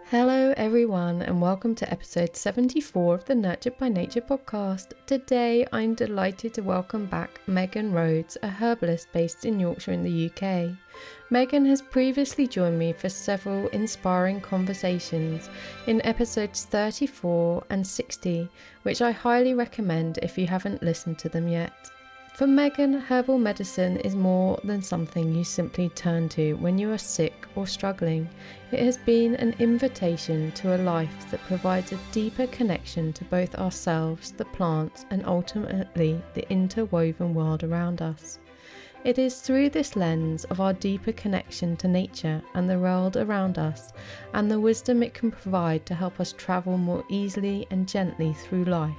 Hello everyone and welcome to episode 74 of the Nurtured by Nature podcast. Today I'm delighted to welcome back Meghan Rhodes, a herbalist based in Yorkshire in the UK. Meghan has previously joined me for several inspiring conversations in episodes 34 and 60, which I highly recommend if you haven't listened to them yet. For Meghan, herbal medicine is more than something you simply turn to when you are sick or struggling. It has been an invitation to a life that provides a deeper connection to both ourselves, the plants, and ultimately the interwoven world around us. It is through this lens of our deeper connection to nature and the world around us, and the wisdom it can provide to help us travel more easily and gently through life,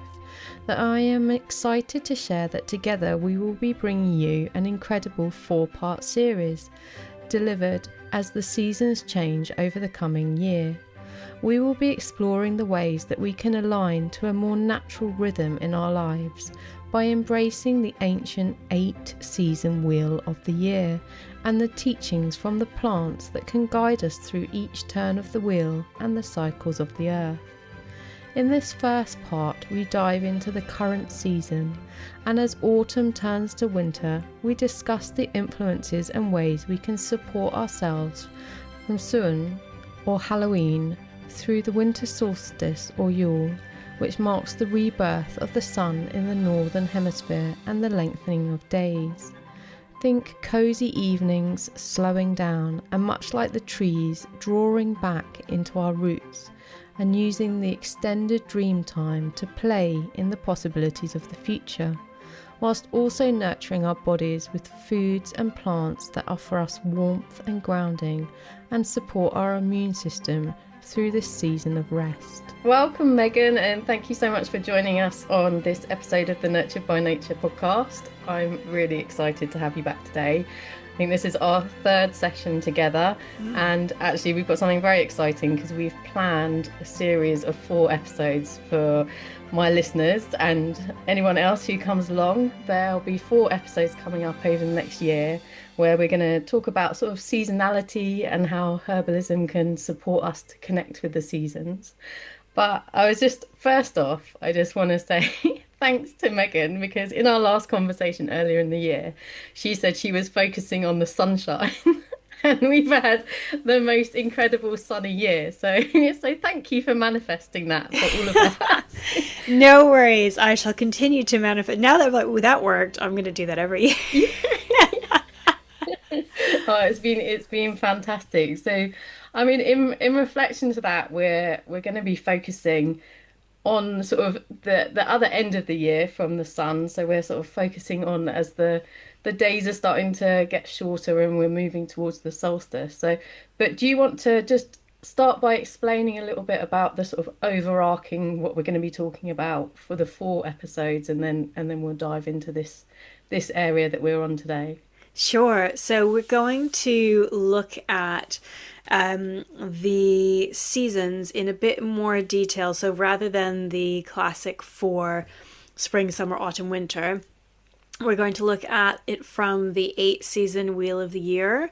that I am excited to share that together we will be bringing you an incredible 4-part series, delivered as the seasons change over the coming year. We will be exploring the ways that we can align to a more natural rhythm in our lives by embracing the ancient 8-season wheel of the year and the teachings from the plants that can guide us through each turn of the wheel and the cycles of the earth. In this first part, we dive into the current season, and as autumn turns to winter, we discuss the influences and ways we can support ourselves from Samhain or Halloween through the winter solstice or Yule, which marks the rebirth of the sun in the northern hemisphere and the lengthening of days. Think cosy evenings slowing down, and much like the trees, drawing back into our roots and using the extended dream time to play in the possibilities of the future, whilst also nurturing our bodies with foods and plants that offer us warmth and grounding and support our immune system through this season of rest. Welcome, Meghan, and thank you so much for joining us on this episode of the Nurtured by Nature podcast. I'm really excited to have you back today. I think this is our third session together, and actually we've got something very exciting because we've planned a series of 4 episodes for my listeners and anyone else who comes along. There'll be 4 episodes coming up over the next year where we're going to talk about sort of seasonality and how herbalism can support us to connect with the seasons. But I just want to say thanks to Meghan, because in our last conversation earlier in the year, she said she was focusing on the sunshine. And we've had the most incredible sunny year. So thank you for manifesting that for all of us. No worries. I shall continue to manifest. Now that I'm like, oh, that worked, I'm going to do that every year. Oh, it's been fantastic. So, I mean, in reflection to that, we're going to be focusing on sort of the other end of the year from the sun. So we're sort of focusing on as the days are starting to get shorter and we're moving towards the solstice. So, but do you want to just start by explaining a little bit about the sort of overarching what we're going to be talking about for the 4 episodes, and then we'll dive into this area that we're on today. Sure. So we're going to look at the seasons in a bit more detail. So rather than the classic 4 spring, summer, autumn, winter, we're going to look at it from the 8-season wheel of the year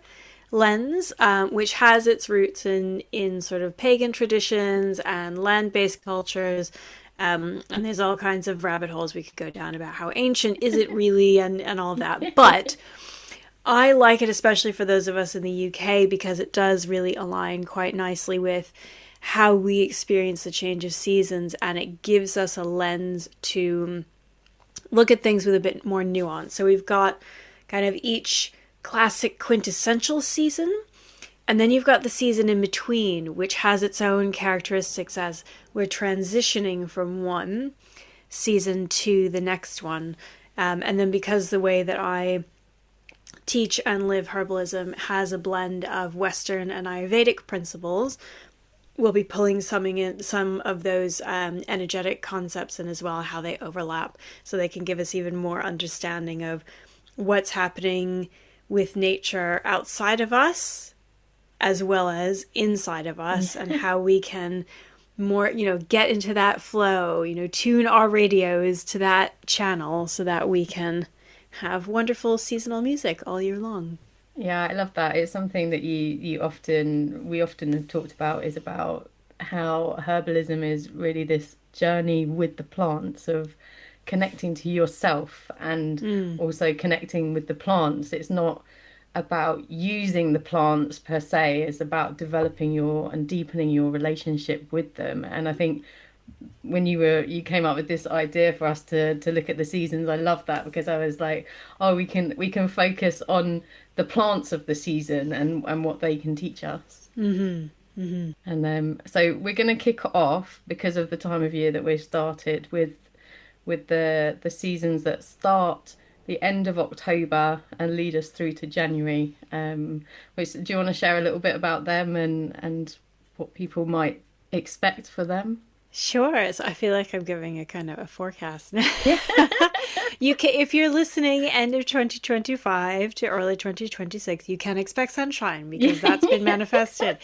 lens, which has its roots in sort of pagan traditions and land-based cultures. And there's all kinds of rabbit holes we could go down about how ancient is it really and all of that. But I like it especially for those of us in the UK because it does really align quite nicely with how we experience the change of seasons, and it gives us a lens to look at things with a bit more nuance. So we've got kind of each classic quintessential season, and then you've got the season in between, which has its own characteristics as we're transitioning from one season to the next one. And then because the way that I teach and live herbalism has a blend of Western and Ayurvedic principles, we'll be pulling some of those energetic concepts in as well, how they overlap, so they can give us even more understanding of what's happening with nature outside of us as well as inside of us, and how we can more, get into that flow, tune our radios to that channel so that we can have wonderful seasonal music all year long. Yeah, I love that. It's something that we often have talked about, is about how herbalism is really this journey with the plants of connecting to yourself and also connecting with the plants. It's not about using the plants per se, it's about developing your and deepening your relationship with them. And I think when you came up with this idea for us to look at the seasons, I love that, because I was like, oh, we can focus on the plants of the season and what they can teach us. And so we're going to kick off, because of the time of year that we've started, with the seasons that start the end of October and lead us through to January. Do you want to share a little bit about them and what people might expect for them? Sure. So I feel like I'm giving a kind of a forecast now. You can, if you're listening end of 2025 to early 2026, you can expect sunshine, because that's been manifested.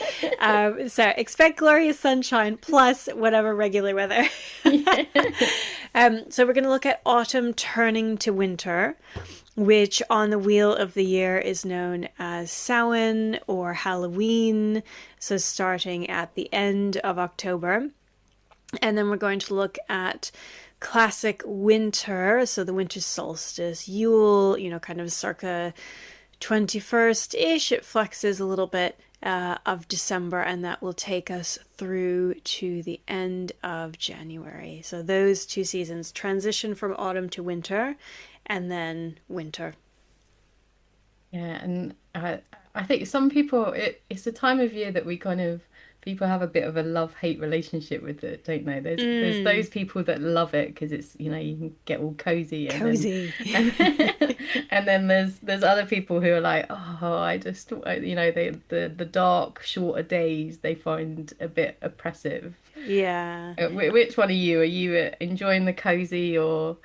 So expect glorious sunshine plus whatever regular weather. So we're going to look at autumn turning to winter, which on the wheel of the year is known as Samhain or Halloween. So starting at the end of October. And then we're going to look at classic winter, so the winter solstice, Yule, kind of circa 21st-ish. It flexes a little bit of December, and that will take us through to the end of January. So those two seasons transition from autumn to winter, and then winter. Yeah, and I think some people, it's a time of year that people have a bit of a love-hate relationship with it, don't they? There's those people that love it because it's, you can get all cozy. And then there's other people who are like, oh, I just, the dark, shorter days they find a bit oppressive. Yeah. Which one are you? Are you enjoying the cozy or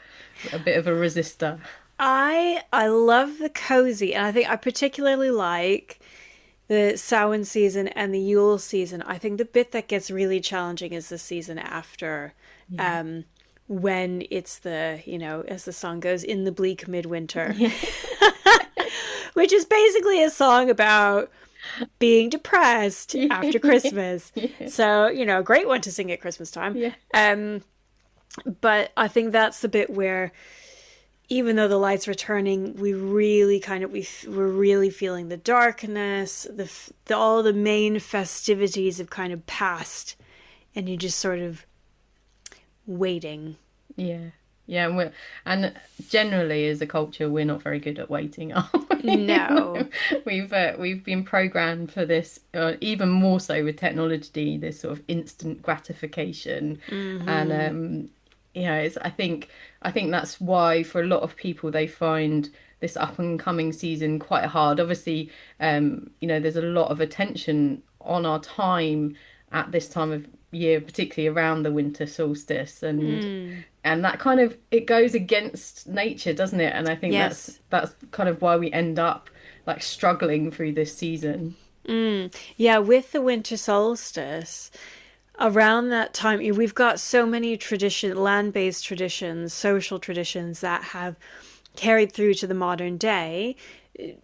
a bit of a resistor? I love the cozy, and I think I particularly like the Samhain season and the Yule season. I think the bit that gets really challenging is the season after, when it's the, as the song goes, in the bleak midwinter, which is basically a song about being depressed after Christmas. So, great one to sing at Christmas time. But I think that's the bit where, even though the light's returning, we really we're really feeling the darkness, all the main festivities have kind of passed, and you're just sort of waiting. Yeah, and generally as a culture, we're not very good at waiting, are we? No, we've been programmed for this, even more so with technology, this sort of instant gratification, and I think that's why for a lot of people they find this up and coming season quite hard. Obviously, there's a lot of attention on our time at this time of year, particularly around the winter solstice, and that kind of, it goes against nature, doesn't it? And I think that's kind of why we end up like struggling through this season. Yeah, with the winter solstice. Around that time, we've got so many land-based traditions, social traditions that have carried through to the modern day,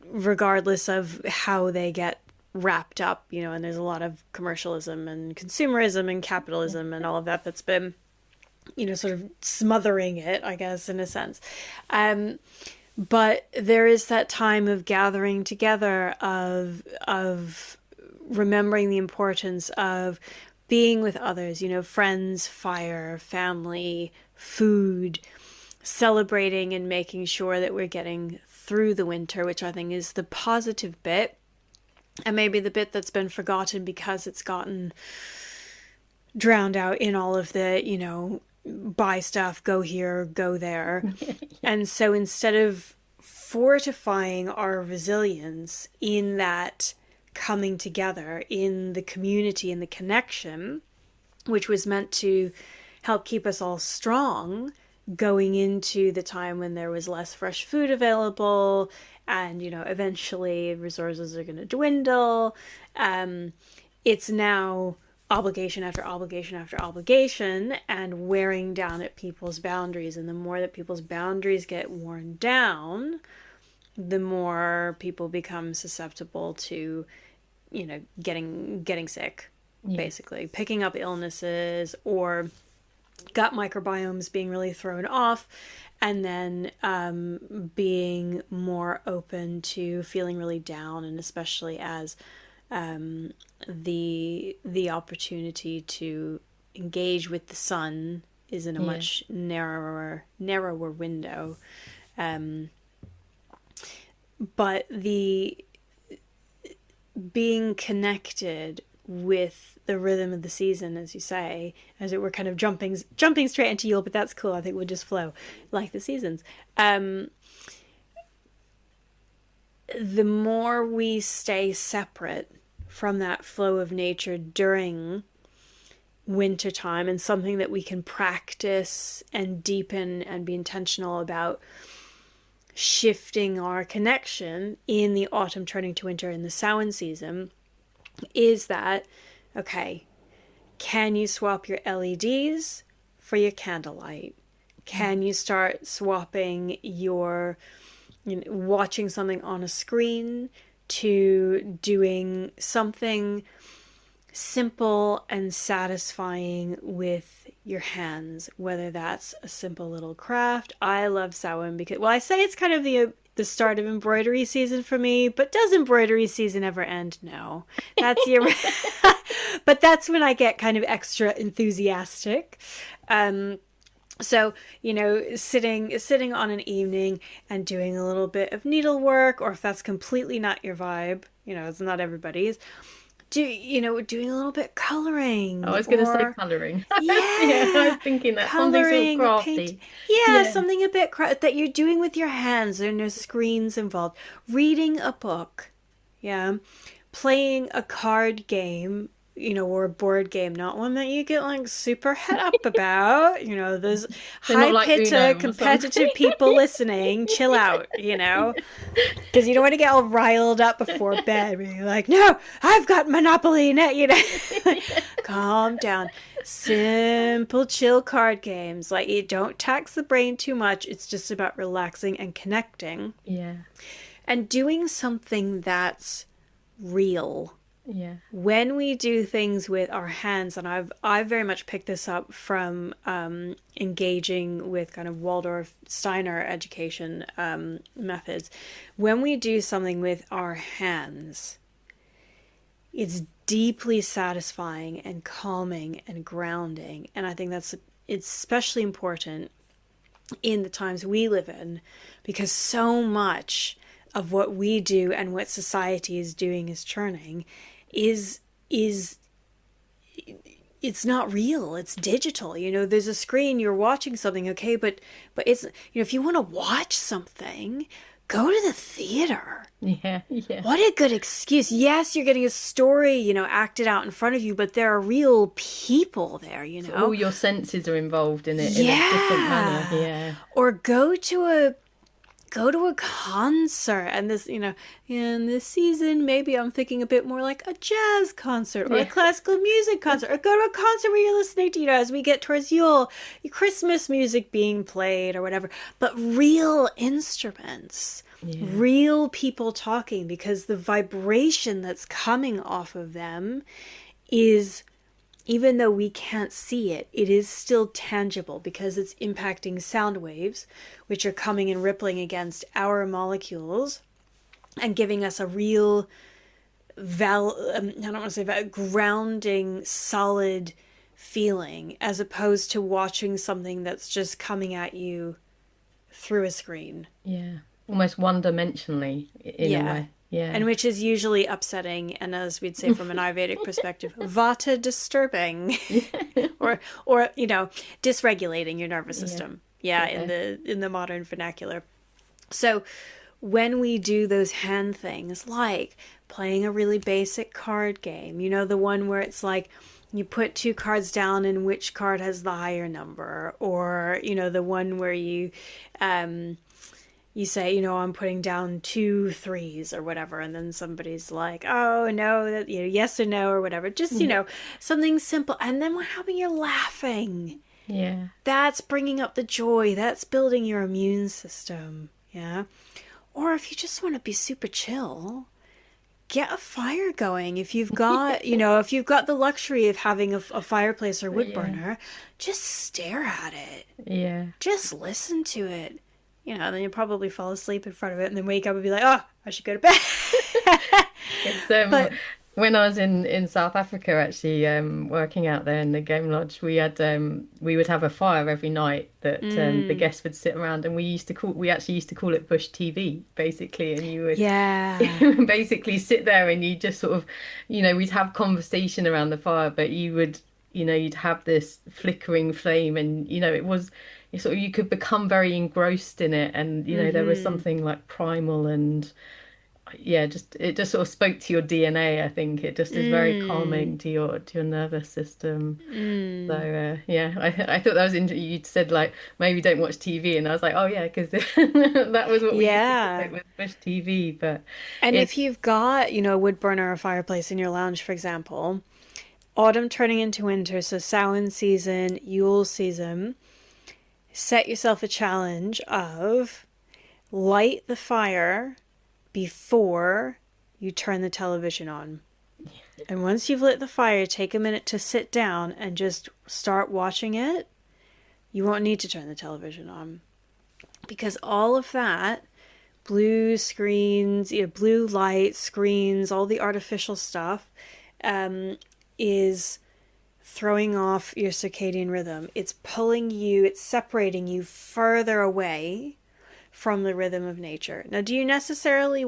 regardless of how they get wrapped up, and there's a lot of commercialism and consumerism and capitalism and all of that that's been, sort of smothering it, I guess, in a sense. But there is that time of gathering together, of remembering the importance of being with others, friends, fire, family, food, celebrating and making sure that we're getting through the winter, which I think is the positive bit, and maybe the bit that's been forgotten because it's gotten drowned out in all of the, buy stuff, go here, go there. And so instead of fortifying our resilience in that coming together, in the community and the connection, which was meant to help keep us all strong going into the time when there was less fresh food available, and eventually resources are going to dwindle. It's now obligation after obligation after obligation, and wearing down at people's boundaries. And the more that people's boundaries get worn down, the more people become susceptible to, getting sick. basically picking up illnesses or gut microbiomes being really thrown off, and then being more open to feeling really down, and especially as the opportunity to engage with the sun is in a much narrower window. But the being connected with the rhythm of the season, as you say, as it were, kind of jumping straight into Yule, but that's cool. I think we'll just flow like the seasons. The more we stay separate from that flow of nature during wintertime, and something that we can practice and deepen and be intentional about shifting our connection in the autumn turning to winter in the Samhain season, is that, okay, can you swap your LEDs for your candlelight? Can you start swapping your, watching something on a screen to doing something simple and satisfying with your hands, whether that's a simple little craft. I love Samhain because, well, I say it's kind of the start of embroidery season for me, but does embroidery season ever end? No. That's your but that's when I get kind of extra enthusiastic. So, sitting on an evening and doing a little bit of needlework, or if that's completely not your vibe, it's not everybody's, doing a little bit coloring. I was going to say coloring. Yeah. I was thinking that something sort of crafty. Something a bit that you're doing with your hands. There are no screens involved. Reading a book. Yeah. Playing a card game, or a board game, not one that you get like super head up about. There's high-pitched competitive people listening. Chill out, because you don't want to get all riled up before bed. Where you're like, no, I've got Monopoly now. Calm down. Simple, chill card games. Like, you don't tax the brain too much. It's just about relaxing and connecting. Yeah. And doing something that's real. Yeah. When we do things with our hands, and I've very much picked this up from engaging with kind of Waldorf Steiner education methods. When we do something with our hands, it's deeply satisfying and calming and grounding. And I think it's especially important in the times we live in, because so much of what we do and what society is doing is churning is it's not real. It's digital. There's a screen, you're watching something, okay, but it's, if you want to watch something, go to the theater. Yeah. What a good excuse. Yes, you're getting a story, acted out in front of you, but there are real people there, So all your senses are involved in it in a different manner. Yeah. Or go to a concert, and this, in this season, maybe I'm thinking a bit more like a jazz concert or a classical music concert, or go to a concert where you're listening to, as we get towards Yule, Christmas music being played or whatever, but real instruments, real people talking, because the vibration that's coming off of them is, even though we can't see it, it is still tangible, because it's impacting sound waves, which are coming and rippling against our molecules and giving us a real grounding, solid feeling, as opposed to watching something that's just coming at you through a screen. Yeah. Almost one-dimensionally in a way. Yeah. And which is usually upsetting, and as we'd say from an Ayurvedic perspective, vata disturbing, or dysregulating your nervous system. In the modern vernacular. So when we do those hand things, like playing a really basic card game, the one where it's like you put 2 cards down and which card has the higher number, or the one where you say, I'm putting down 2 3s or whatever, and then somebody's like, oh no, that, yes or no or whatever. Just, something simple. And then what happens? You're laughing. Yeah. That's bringing up the joy. That's building your immune system. Yeah. Or if you just want to be super chill, get a fire going. If you've got, if you've got the luxury of having a fireplace or wood burner, just stare at it. Yeah. Just listen to it. Then you'll probably fall asleep in front of it and then wake up and be like, oh, I should go to bed. It's But when I was in South Africa, actually, working out there in the game lodge, we would have a fire every night that the guests would sit around, and we actually used to call it bush TV, basically, and you would basically sit there and you just sort of, we'd have conversation around the fire, but you'd have this flickering flame, and it was you could become very engrossed in it, and there was something like primal and it just sort of spoke to your DNA. I think it just is very calming to your nervous system. So I thought that was interesting. You said like maybe don't watch TV, and I was like, oh yeah, because that was what we used to do with bush TV. And if you've got a wood burner or fireplace in your lounge, for example, autumn turning into winter, so Samhain season, Yule season, set yourself a challenge of light the fire before you turn the television on. And once you've lit the fire, take a minute to sit down and just start watching it. You won't need to turn the television on. Because all of that, blue screens, blue light, screens, all the artificial stuff, is throwing off your circadian rhythm. It's it's separating you further away from the rhythm of nature. Now, do you necessarily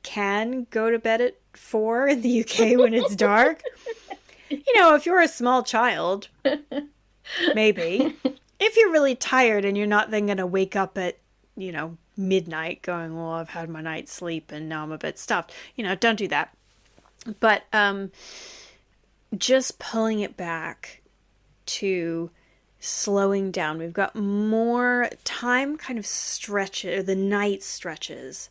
can go to bed at 4 in the UK when it's dark? If you're a small child, maybe. If you're really tired and you're not then going to wake up at, midnight going, well, I've had my night's sleep and now I'm a bit stuffed. Don't do that. But just pulling it back to slowing down. We've got more time kind of stretches, or the night stretches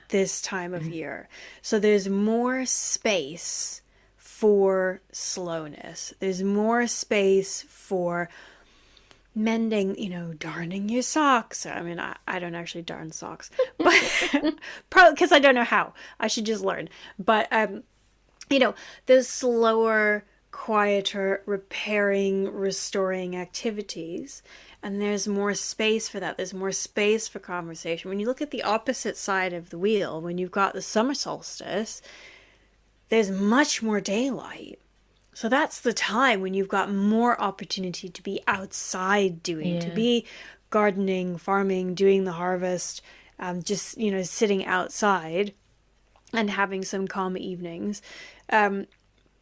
this time of year. So there's more space for slowness. There's more space for mending, darning your socks. I mean, I don't actually darn socks, but probably because I don't know how. I should just learn. But, the slower, quieter, repairing, restoring activities. And there's more space for that. There's more space for conversation. When you look at the opposite side of the wheel, when you've got the summer solstice, there's much more daylight. So that's the time when you've got more opportunity to be outside to be gardening, farming, doing the harvest, just, sitting outside and having some calm evenings.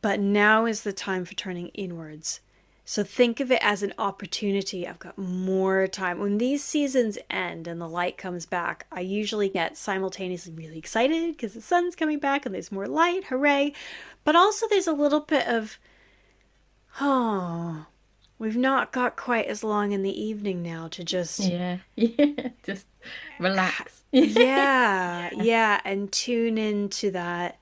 But now is the time for turning inwards. So think of it as an opportunity. I've got more time. When these seasons end and the light comes back, I usually get simultaneously really excited because the sun's coming back and there's more light. Hooray. But also there's a little bit of, we've not got quite as long in the evening now to just... just relax. And tune into that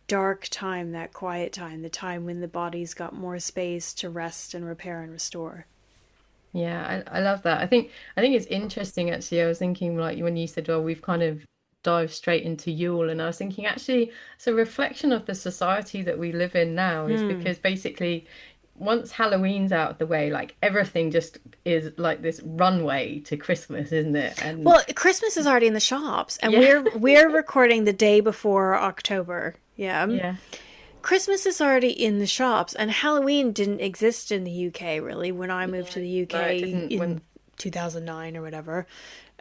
dark time, that quiet time, the time when the body's got more space to rest and repair and restore. I love that. I think it's interesting actually. I was thinking like when you said, well, we've kind of dived straight into Yule, and I was thinking actually it's a reflection of the society that we live in now, is because basically once Halloween's out of the way, like everything just is like this runway to Christmas, isn't it? And well, Christmas is already in the shops, and we're recording the day before October. Christmas is already in the shops, and Halloween didn't exist in the UK really when I moved to the UK in 2009 or whatever.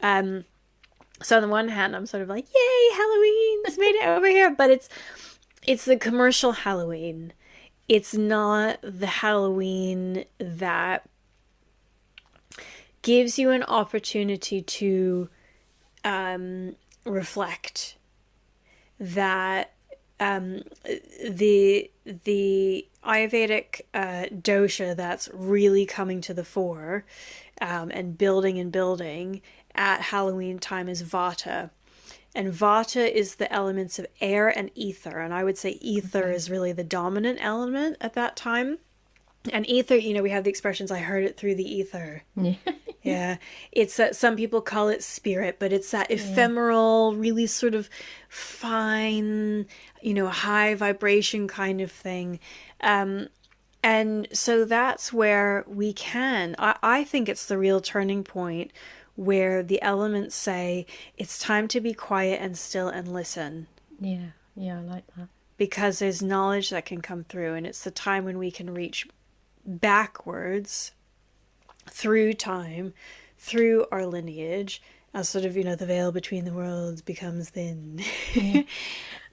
So on the one hand, I'm sort of like, yay, Halloween's made it over here, but it's the commercial Halloween. It's not the Halloween that gives you an opportunity to reflect, that the Ayurvedic dosha that's really coming to the fore and building at Halloween time is Vata. And Vata is the elements of air and ether. And I would say ether is really the dominant element at that time. And ether, we have the expressions, I heard it through the ether. Yeah, it's that some people call it spirit, but it's that ephemeral, really sort of fine, high vibration kind of thing. And so that's where we can. I think it's the real turning point where the elements say it's time to be quiet and still and listen. Yeah, yeah, I like that. Because there's knowledge that can come through, and it's the time when we can reach backwards through time, through our lineage, as sort of, the veil between the worlds becomes thin. Yeah.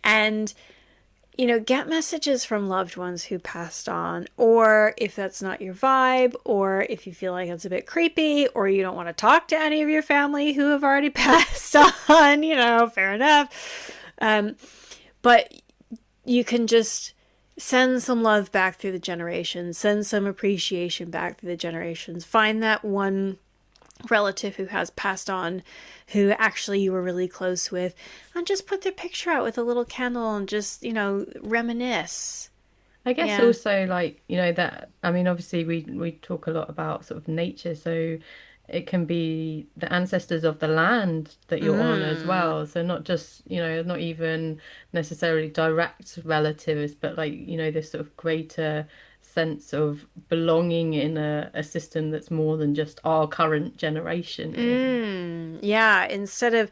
And, get messages from loved ones who passed on, or if that's not your vibe, or if you feel like it's a bit creepy, or you don't want to talk to any of your family who have already passed on, fair enough. But you can just send some love back through the generations, send some appreciation back through the generations. Find that one relative who has passed on, who actually you were really close with, and just put their picture out with a little candle and just, reminisce. I guess Yeah. also like, that I mean obviously we talk a lot about sort of nature, so it can be the ancestors of the land that you're on as Mm. well. So not just, not even necessarily direct relatives, but like, this sort of greater sense of belonging in a system that's more than just our current generation, really. Yeah, instead of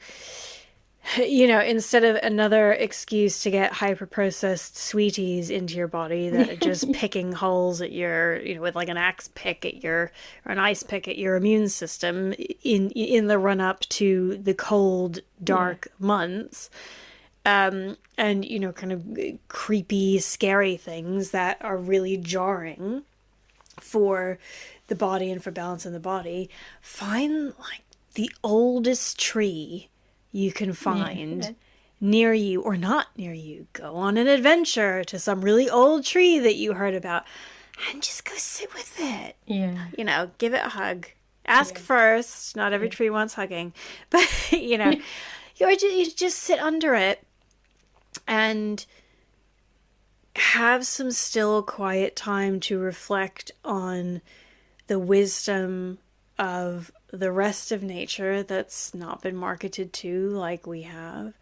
another excuse to get hyper processed sweeties into your body that are just picking holes at your, with like an axe pick at your, or an ice pick at your immune system in the run up to the cold, Yeah. dark months. And, kind of creepy, scary things that are really jarring for the body and for balance in the body. Find like the oldest tree you can find Yeah. near you or not near you. Go on an adventure to some really old tree that you heard about and just go sit with it. Yeah. Give it a hug. Ask Yeah. first. Not every Yeah. tree wants hugging. But, you just sit under it and have some still quiet time to reflect on the wisdom of the rest of nature that's not been marketed to like we have.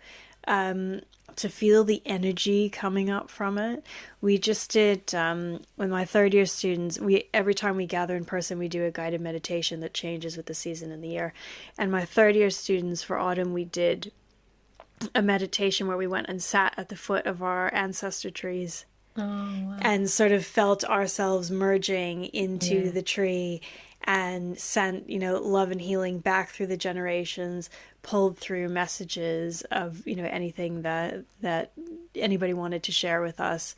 To feel the energy coming up from it. We just did with my third year students. We every time we gather in person, we do a guided meditation that changes with the season and the year. And my third year students for autumn, we did a meditation where we went and sat at the foot of our ancestor trees Oh, wow. and sort of felt ourselves merging into Yeah. the tree and sent, love and healing back through the generations, pulled through messages of, anything that anybody wanted to share with us,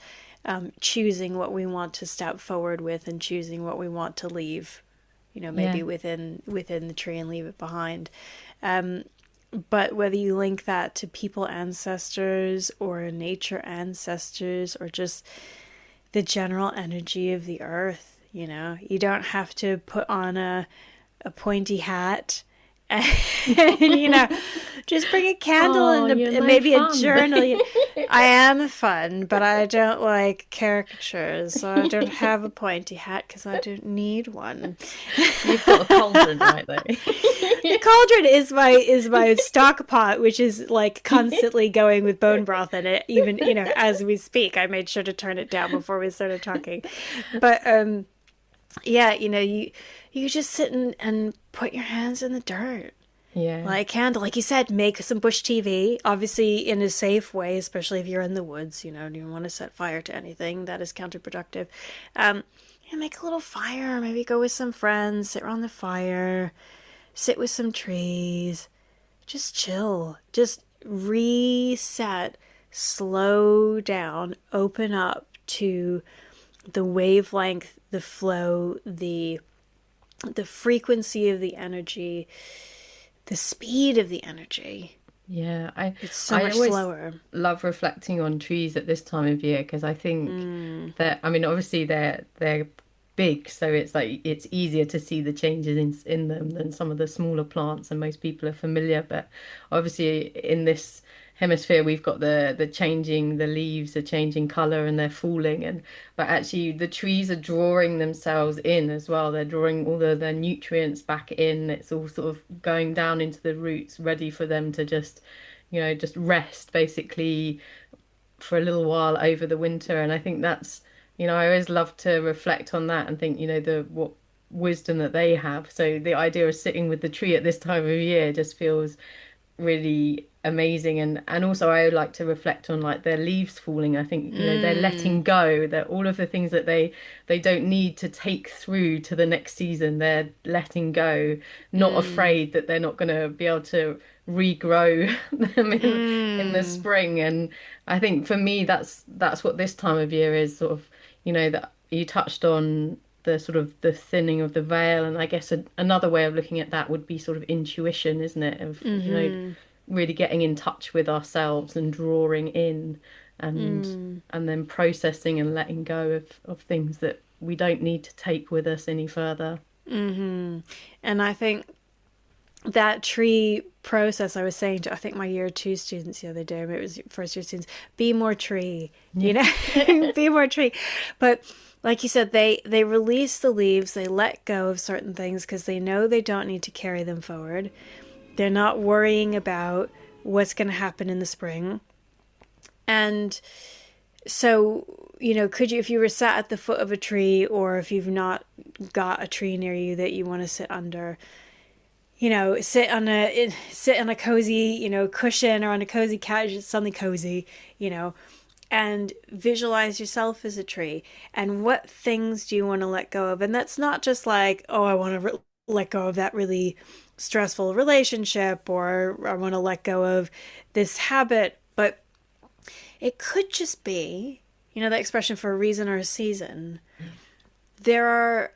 choosing what we want to step forward with and choosing what we want to leave, maybe Yeah. within the tree and leave it behind. But whether you link that to people ancestors or nature ancestors or just the general energy of the earth, you don't have to put on a pointy hat and, just bring a candle Oh, and you're no maybe a fun. journal. I am fun, but I don't like caricatures, so I don't have a pointy hat because I don't need one. You've got a cauldron right there. The cauldron is my stock pot, which is like constantly going with bone broth in it. Even as we speak, I made sure to turn it down before we started talking. But yeah, you just sit and put your hands in the dirt. Yeah. Like candle, like you said, make some bush TV, obviously in a safe way, especially if you're in the woods. You don't want to set fire to anything that is counterproductive. Make a little fire, maybe go with some friends, sit around the fire, sit with some trees, just chill, just reset, slow down, open up to the wavelength, the flow, the frequency of the energy, the speed of the energy. Yeah, I It's so I much always slower. love reflecting on trees at this time of year because I think that I mean obviously they're big, so it's like it's easier to see the changes in them than some of the smaller plants, and most people are familiar. But obviously in this hemisphere we've got the changing, the leaves are changing color and they're falling, and but actually the trees are drawing themselves in as well. They're drawing all their nutrients back in. It's all sort of going down into the roots, ready for them to just, just rest basically for a little while over the winter. And I think that's, I always love to reflect on that and think, the what wisdom that they have. So the idea of sitting with the tree at this time of year just feels really amazing. And also I like to reflect on like their leaves falling. I think, they're letting go, that all of the things that they don't need to take through to the next season, they're letting go, not afraid that they're not going to be able to regrow them in the spring. And I think for me that's what this time of year is, sort of, that you touched on, the sort of the thinning of the veil. And I guess another way of looking at that would be sort of intuition, isn't it? Of, really getting in touch with ourselves and drawing in, and then processing and letting go of things that we don't need to take with us any further. And I think that tree process, I was saying to, I think, my year 2 students the other day, maybe it was first year students, be more tree, be more tree. But like you said, they release the leaves, they let go of certain things because they know they don't need to carry them forward. They're not worrying about what's going to happen in the spring. And so, could you, if you were sat at the foot of a tree, or if you've not got a tree near you that you want to sit under, sit on a cozy, cushion, or on a cozy couch, something cozy, and visualize yourself as a tree. And what things do you want to let go of? And that's not just like, oh, I want to let go of that really stressful relationship, or I want to let go of this habit. But it could just be, the expression for a reason or a season. There are,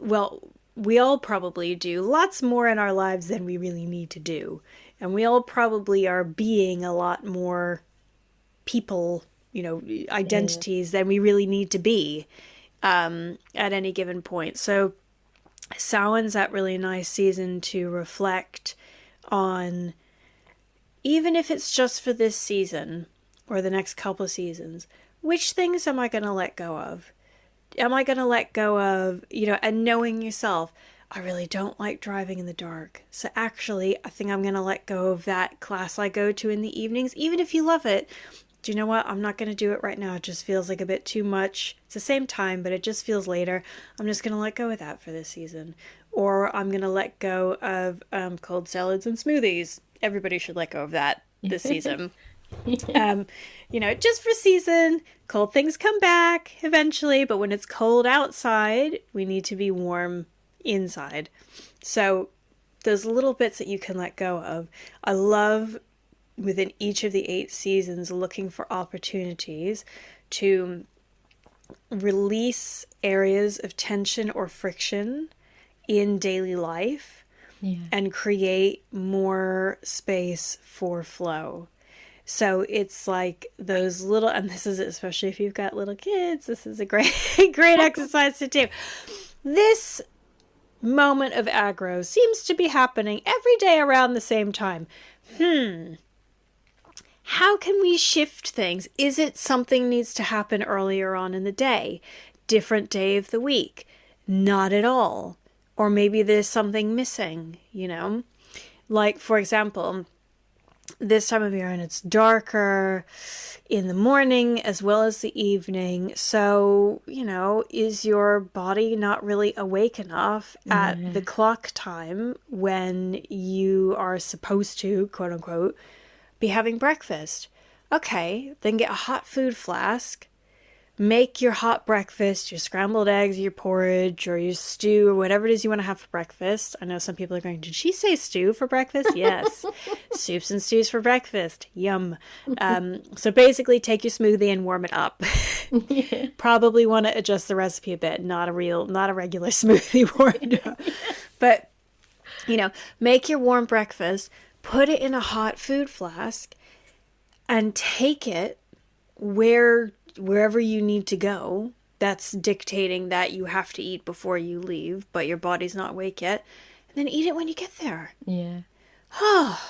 well, we all probably do lots more in our lives than we really need to do. And we all probably are being a lot more people, identities than we really need to be at any given point. So Samhain's that really nice season to reflect on, even if it's just for this season or the next couple of seasons, which things am I going to let go of? Am I going to let go of, and knowing yourself, I really don't like driving in the dark. So actually, I think I'm going to let go of that class I go to in the evenings, even if you love it. Do you know what? I'm not going to do it right now. It just feels like a bit too much. It's the same time, but it just feels later. I'm just going to let go of that for this season. Or I'm going to let go of cold salads and smoothies. Everybody should let go of that this season. Just for season. Cold things come back eventually, but when it's cold outside, we need to be warm inside. So those little bits that you can let go of. I love, within each of the 8 seasons, looking for opportunities to release areas of tension or friction in daily life, and create more space for flow. So it's like those little, and this is especially if you've got little kids, this is a great exercise to do. This moment of aggro seems to be happening every day around the same time. How can we shift things? Is it something needs to happen earlier on in the day? Different day of the week? Not at all. Or maybe there's something missing, Like, for example, this time of year, and it's darker in the morning as well as the evening. So, is your body not really awake enough at the clock time when you are supposed to, quote unquote, be having breakfast? Okay, then get a hot food flask. Make your hot breakfast, your scrambled eggs, your porridge, or your stew, or whatever it is you want to have for breakfast. I know some people are going, did she say stew for breakfast? Yes. Soups and stews for breakfast. Yum. So basically take your smoothie and warm it up. Probably want to adjust the recipe a bit. Not a regular smoothie warmed up. But, make your warm breakfast, put it in a hot food flask, and take it wherever you need to go. That's dictating that you have to eat before you leave, but your body's not awake yet. And then eat it when you get there. Yeah. Oh,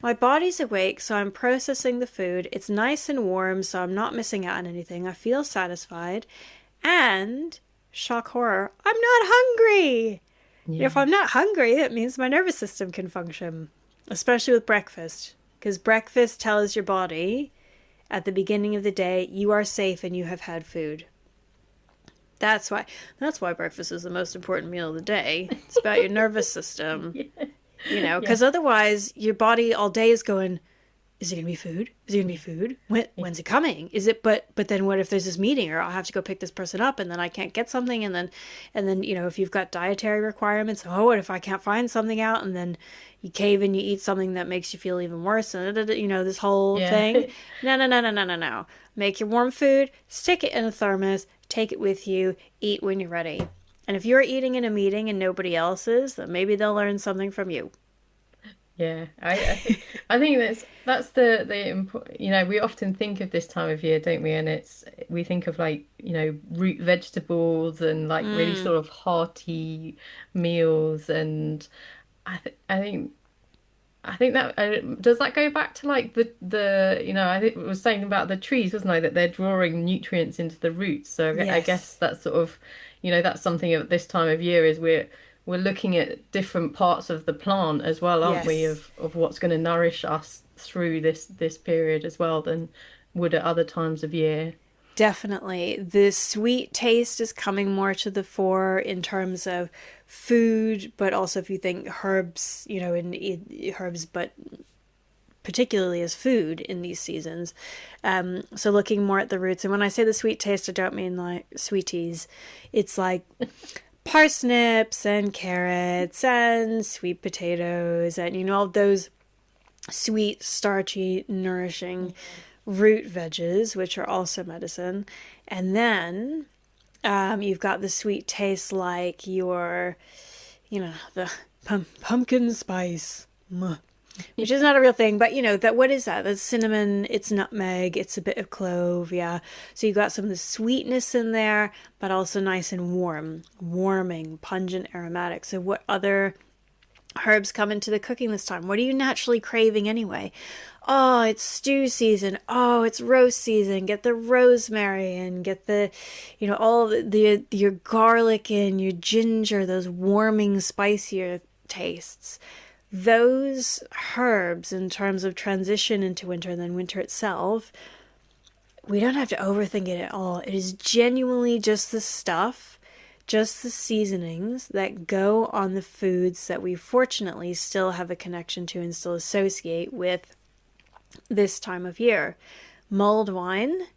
My body's awake, so I'm processing the food. It's nice and warm, so I'm not missing out on anything. I feel satisfied. And, shock horror, I'm not hungry. Yeah. If I'm not hungry, it means my nervous system can function, especially with breakfast. Because breakfast tells your body at the beginning of the day you are safe and you have had food. That's why breakfast is the most important meal of the day. It's about your nervous system. Yeah. You know, because otherwise your body all day is going, is it going to be food? Is it going to be food? When's it coming? Is it, but then what if there's this meeting, or I'll have to go pick this person up and then I can't get something, and then, you know, if you've got dietary requirements, oh, what if I can't find something out, and then you cave and you eat something that makes you feel even worse, and you know, this whole thing. No. Make your warm food, stick it in a thermos, take it with you, eat when you're ready. And if you're eating in a meeting and nobody else is, then maybe they'll learn something from you. Yeah, I think that's the you know, we often think of this time of year, don't we? And we think of, like, you know, root vegetables and like really sort of hearty meals, and I think that does that go back to like the you know, I think it was saying about the trees, wasn't I, that they're drawing nutrients into the roots. So I guess Yes. that's sort of, you know, that's something at this time of year is we're looking at different parts of the plant as well, aren't we, Yes. of what's going to nourish us through this period as well than would at other times of year. Definitely. The sweet taste is coming more to the fore in terms of food, but also if you think herbs, you know, in herbs, but particularly as food in these seasons. So looking more at the roots. And when I say the sweet taste, I don't mean like sweeties. It's like parsnips and carrots and sweet potatoes and, you know, all those sweet, starchy, nourishing root veggies, which are also medicine. And then you've got the sweet taste like your, you know, the pumpkin spice, which is not a real thing, but you know, that, what is that? That's cinnamon, it's nutmeg, it's a bit of clove, yeah. So you've got some of the sweetness in there, but also nice and warming, pungent, aromatic. So what other herbs come into the cooking this time? What are you naturally craving anyway? Oh, it's stew season. Oh, it's roast season. Get the rosemary in. Get the, you know, all your garlic in, your ginger, those warming, spicier tastes. Those herbs, in terms of transition into winter and then winter itself, we don't have to overthink it at all. It is genuinely just the stuff, just the seasonings that go on the foods that we fortunately still have a connection to and still associate with this time of year. Mulled wine,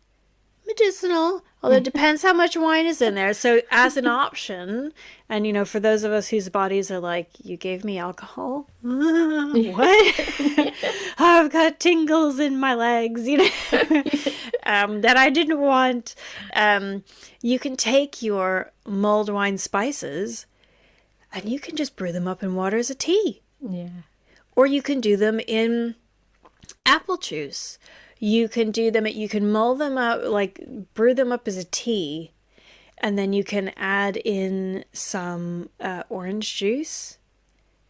medicinal, although it depends how much wine is in there. So as an option, and you know, for those of us whose bodies are like, you gave me alcohol? What? I've got tingles in my legs, you know, that I didn't want. You can take your mulled wine spices and you can just brew them up in water as a tea. Yeah. Or you can do them in apple juice. You can do them, you can mull them up, like brew them up as a tea, and then you can add in some orange juice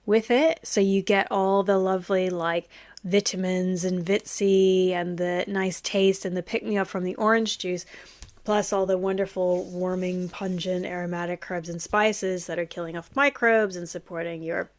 with it. So you get all the lovely like vitamins and vitsy and the nice taste and the pick-me-up from the orange juice, plus all the wonderful warming, pungent, aromatic herbs and spices that are killing off microbes and supporting your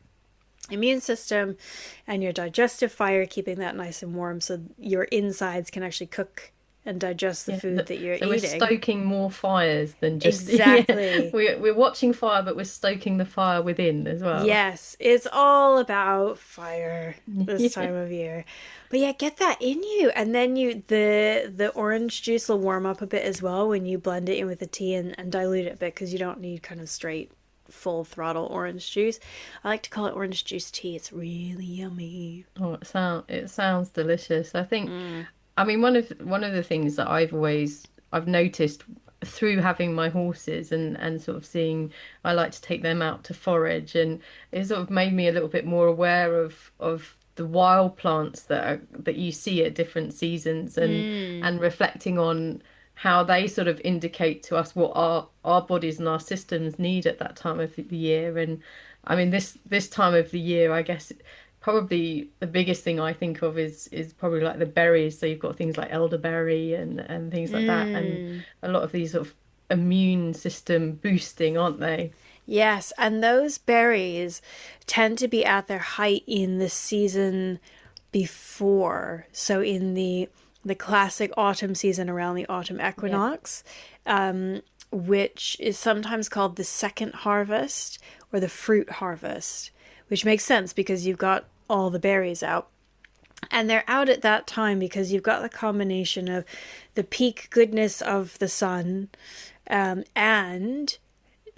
immune system and your digestive fire, keeping that nice and warm so your insides can actually cook and digest the food that you're so eating. we're stoking more fires than just exactly. We're watching fire, but we're stoking the fire within as well. Yes, it's all about fire this time of year. But yeah, get that in you, and then the orange juice will warm up a bit as well when you blend it in with the tea and dilute it a bit, because you don't need kind of straight full throttle orange juice. I like to call it orange juice tea. It's really yummy. Oh, it sounds delicious. I think, I mean, one of the things that I've noticed through having my horses and sort of seeing, I like to take them out to forage, and it sort of made me a little bit more aware of the wild plants that you see at different seasons, and reflecting on how they sort of indicate to us what our bodies and our systems need at that time of the year. And I mean, this time of the year, I guess probably the biggest thing I think of is probably like the berries. So you've got things like elderberry and things like that, and Mm. a lot of these sort of immune system boosting, aren't they? Yes, and those berries tend to be at their height in the season before. So in the classic autumn season around the autumn Yeah. equinox, which is sometimes called the second harvest or the fruit harvest, which makes sense because you've got all the berries out. And they're out at that time because you've got the combination of the peak goodness of the sun, and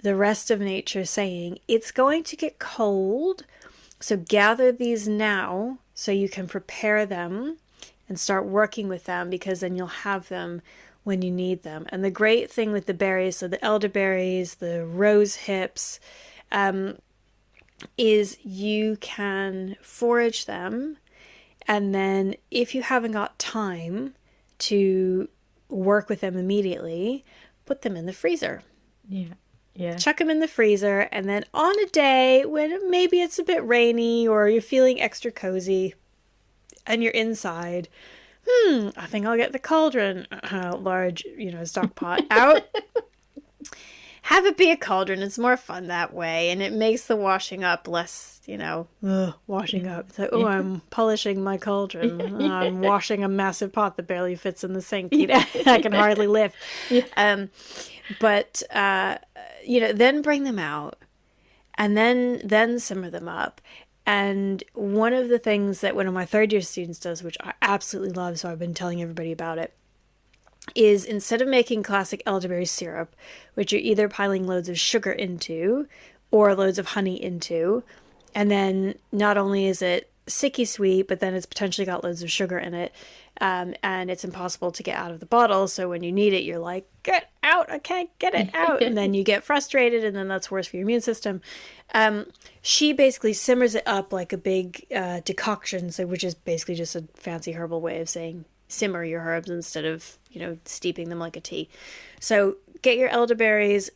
the rest of nature saying it's going to get cold. So gather these now so you can prepare them and start working with them, because then you'll have them when you need them. And the great thing with the berries, so the elderberries, the rose hips, is you can forage them. And then if you haven't got time to work with them immediately, put them in the freezer. Yeah. Yeah. Chuck them in the freezer, and then on a day when maybe it's a bit rainy or you're feeling extra cozy and you're inside, I think I'll get the cauldron, large, stock pot out. Have it be a cauldron. It's more fun that way, and it makes the washing up less, washing up. It's like, oh, Yeah. I'm polishing my cauldron. Yeah. I'm washing a massive pot that barely fits in the sink. I can hardly lift. Yeah. But then bring them out, and then simmer them up. And one of the things that one of my third year students does, which I absolutely love, so I've been telling everybody about it, is instead of making classic elderberry syrup, which you're either piling loads of sugar into or loads of honey into, and then not only is it sicky sweet, but then it's potentially got loads of sugar in it, and it's impossible to get out of the bottle. So when you need it, you're like, get out, I can't get it out. And then you get frustrated, and then that's worse for your immune system. She basically simmers it up like a big decoction, so which is basically just a fancy herbal way of saying simmer your herbs instead of, steeping them like a tea. So get your elderberries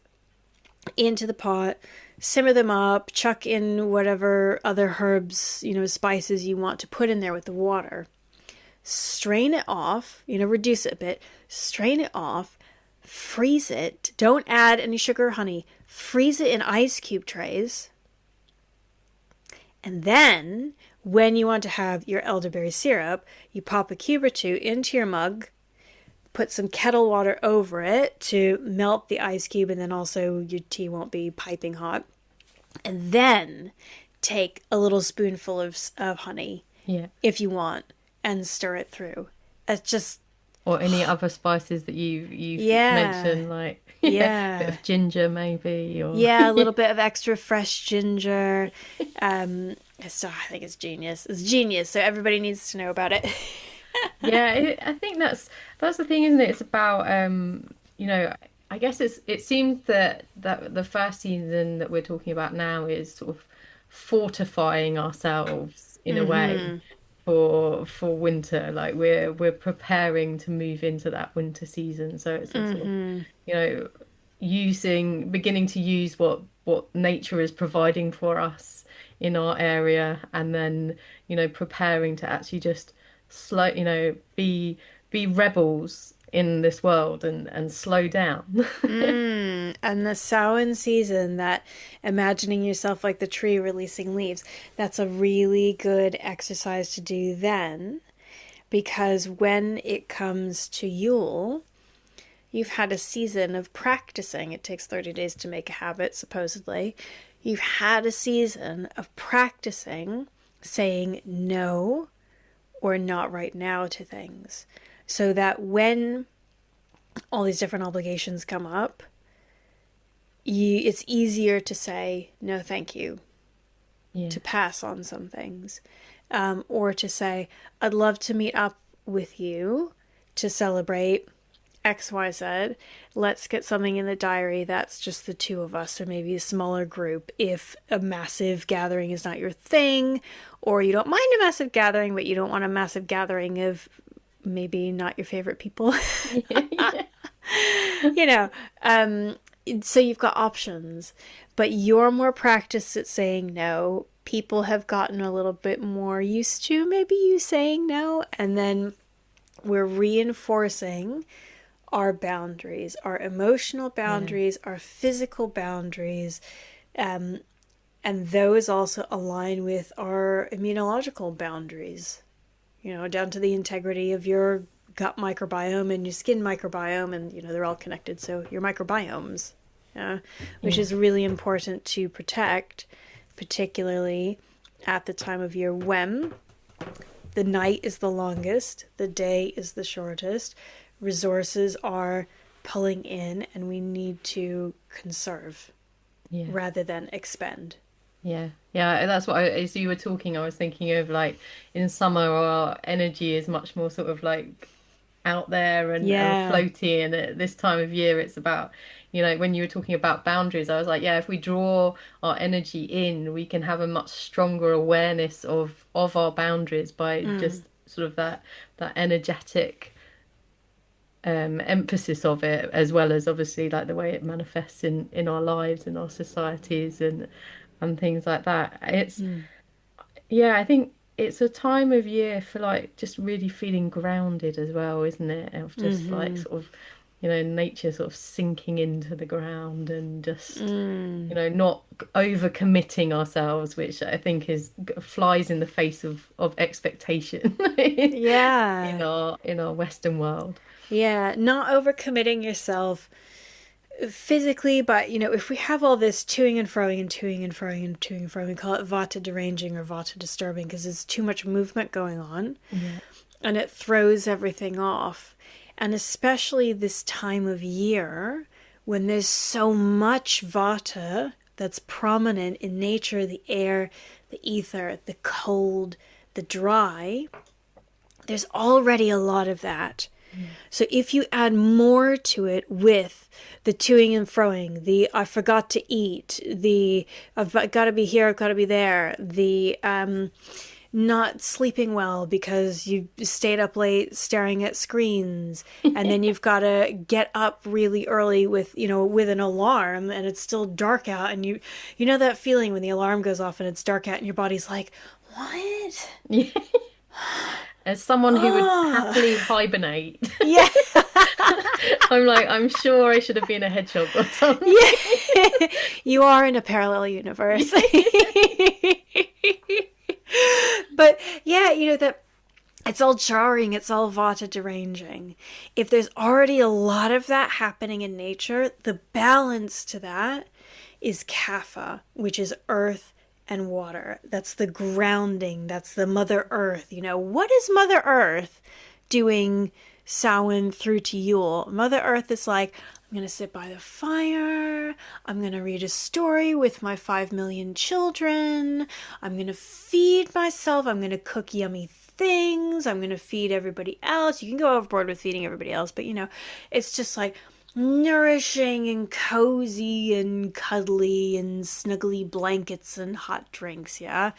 into the pot, simmer them up, chuck in whatever other herbs, spices you want to put in there with the water. Strain it off, reduce it a bit, strain it off, freeze it. Don't add any sugar or honey. Freeze it in ice cube trays. And then when you want to have your elderberry syrup, you pop a cube or two into your mug, put some kettle water over it to melt the ice cube, and then also your tea won't be piping hot. And then take a little spoonful of honey, Yeah. if you want, and stir it through. It's just, Or any other spices that you've yeah, mentioned, like a bit yeah. of ginger maybe, or Yeah, a little bit of extra fresh ginger. I think it's genius. It's genius, so everybody needs to know about it. yeah. I think that's the thing, isn't it? It's about I guess it seems that the first season that we're talking about now is sort of fortifying ourselves in a way Mm-hmm. for winter. Like we're preparing to move into that winter season. So it's a sort of, Mm-hmm. you know, beginning to use what nature is providing for us in our area, and then, preparing to actually just be rebels in this world and slow down. And the Samhain season, that imagining yourself like the tree releasing leaves, that's a really good exercise to do then, because when it comes to Yule, you've had a season of practicing. It takes 30 days to make a habit, supposedly. You've had a season of practicing saying no or not right now to things, so that when all these different obligations come up, it's easier to say no thank you, Yeah. to pass on some things, or to say, I'd love to meet up with you to celebrate XYZ. Let's get something in the diary that's just the two of us, or maybe a smaller group if a massive gathering is not your thing, or you don't mind a massive gathering, but you don't want a massive gathering of maybe not your favorite people. Yeah. you know, so you've got options, but you're more practiced at saying no people have gotten a little bit more used to maybe you saying no, and then we're reinforcing our boundaries, our emotional boundaries, our physical boundaries, and those also align with our immunological boundaries, you know, down to the integrity of your gut microbiome and your skin microbiome, and, you know, they're all connected, so your microbiomes, which is really important to protect, particularly at the time of year when the night is the longest, the day is the shortest, resources are pulling in, and we need to conserve rather than expend. Yeah, that's what as you were talking, I was thinking of like in summer our energy is much more sort of like out there and floaty, and at this time of year it's about, you know, when you were talking about boundaries, I was like, yeah, if we draw our energy in, we can have a much stronger awareness of our boundaries by just sort of that energetic emphasis of it, as well as obviously like the way it manifests in our lives, in our societies, and things like that. It's I think it's a time of year for like just really feeling grounded as well, isn't it? Of just like sort of, you know, nature sort of sinking into the ground, and just, you know, not over committing ourselves, which I think is flies in the face of expectation in our Western world. Yeah, not overcommitting yourself physically, but, you know, if we have all this toing and froing and toing and froing and toing and froing, we call it vata deranging or vata disturbing, because there's too much movement going on and it throws everything off. And especially this time of year when there's so much vata that's prominent in nature, the air, the ether, the cold, the dry, there's already a lot of that. So if you add more to it with the toing and froing, the I forgot to eat, the I've got to be here, I've got to be there, the not sleeping well because you stayed up late staring at screens, and then you've got to get up really early with, you know, with an alarm, and it's still dark out, and you know that feeling when the alarm goes off and it's dark out and your body's like, what? Yeah. As someone who would happily hibernate. Yeah. I'm like, I'm sure I should have been a hedgehog or something. Yeah. You are in a parallel universe. But yeah, you know, that it's all jarring, it's all vata deranging. If there's already a lot of that happening in nature, the balance to that is kapha, which is earth and water. That's the grounding. That's the Mother Earth. You know, what is Mother Earth doing Samhain through to Yule? Mother Earth is like, I'm going to sit by the fire. I'm going to read a story with my 5 million children. I'm going to feed myself. I'm going to cook yummy things. I'm going to feed everybody else. You can go overboard with feeding everybody else, but, you know, it's just like nourishing and cozy and cuddly and snuggly blankets and hot drinks, yeah?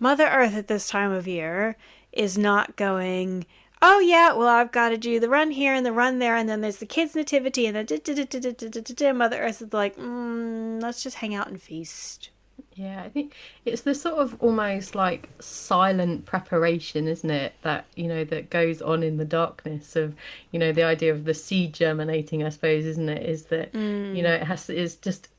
Mother Earth at this time of year is not going, oh yeah, well, I've got to do the run here and the run there, and then there's the kids' nativity, and then Mother Earth is like, let's just hang out and feast. Yeah, I think it's the sort of almost like silent preparation, isn't it? That, you know, that goes on in the darkness of, you know, the idea of the seed germinating, I suppose, isn't it? Is that, you know,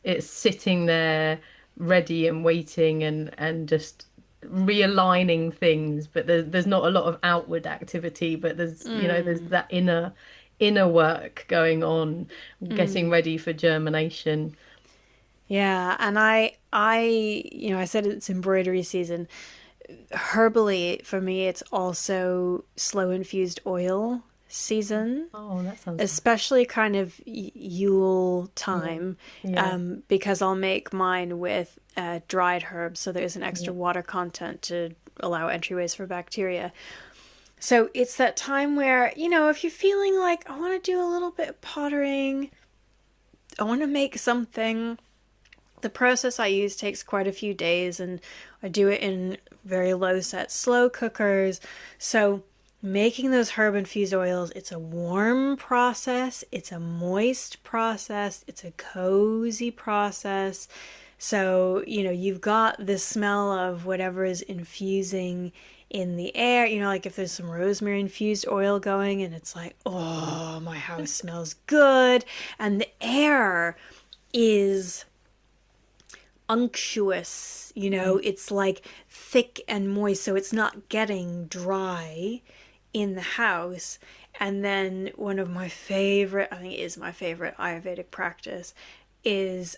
it's sitting there ready and waiting and just realigning things, but there's not a lot of outward activity, but there's, you know, there's that inner work going on, getting ready for germination. Yeah, and I you know, I said it's embroidery season. Herbally, for me, it's also slow infused oil season. Oh, that sounds especially kind of Yule time, because I'll make mine with dried herbs, so there's an extra water content to allow entryways for bacteria. So it's that time where, you know, if you're feeling like, I want to do a little bit of pottering, I want to make something. The process I use takes quite a few days, and I do it in very low set, slow cookers. So making those herb infused oils, it's a warm process, it's a moist process, it's a cozy process, So, you've got the smell of whatever is infusing in the air. Like if there's some rosemary infused oil going and it's like, oh, my house smells good. And the air is unctuous, it's like thick and moist, so it's not getting dry in the house. And then one of my favorite, I think it is my favorite Ayurvedic practice, is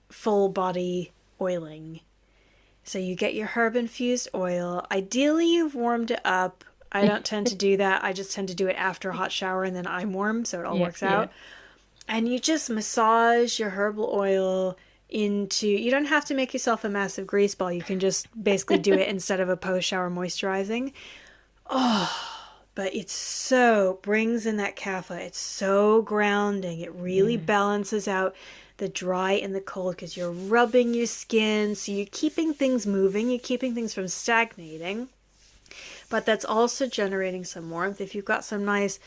full body oiling. So you get your herb infused oil. Ideally, you've warmed it up. I don't tend to do that. I just tend to do it after a hot shower and then I'm warm, so it all works out. And you just massage your herbal oil into, you don't have to make yourself a massive grease ball. You can just basically do it instead of a post-shower moisturizing. Oh, but it's so, brings in that kapha. It's so grounding. It really balances out the dry and the cold because you're rubbing your skin. So you're keeping things moving. You're keeping things from stagnating. But that's also generating some warmth. If you've got some nice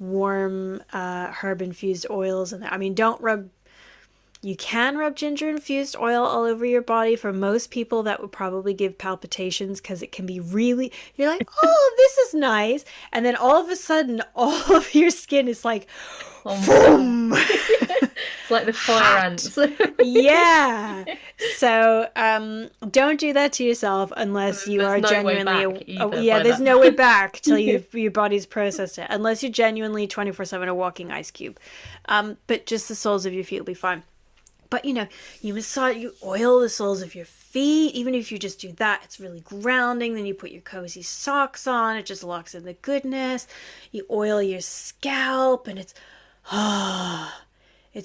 warm herb infused oils in there. I mean, you can rub ginger infused oil all over your body. For most people that would probably give palpitations because it can be really, you're like, oh, this is nice. And then all of a sudden, all of your skin is like, boom. It's like the fire ants. Yeah. So don't do that to yourself unless you are genuinely there's no way back till your body's processed it, unless you're genuinely 24/7 a walking ice cube. But just the soles of your feet will be fine. But you massage, you oil the soles of your feet. Even if you just do that, it's really grounding. Then you put your cozy socks on. It just locks in the goodness. You oil your scalp and it's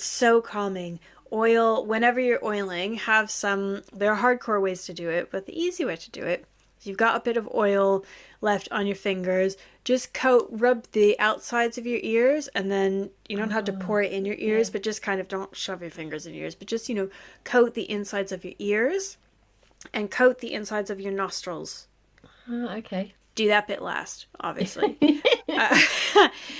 so calming. Oil, whenever you're oiling, there are hardcore ways to do it, but the easy way to do it is you've got a bit of oil left on your fingers, just rub the outsides of your ears, and then you don't have to pour it in your ears, but just kind of don't shove your fingers in your ears, but just, coat the insides of your ears and coat the insides of your nostrils. Okay. Do that bit last, obviously.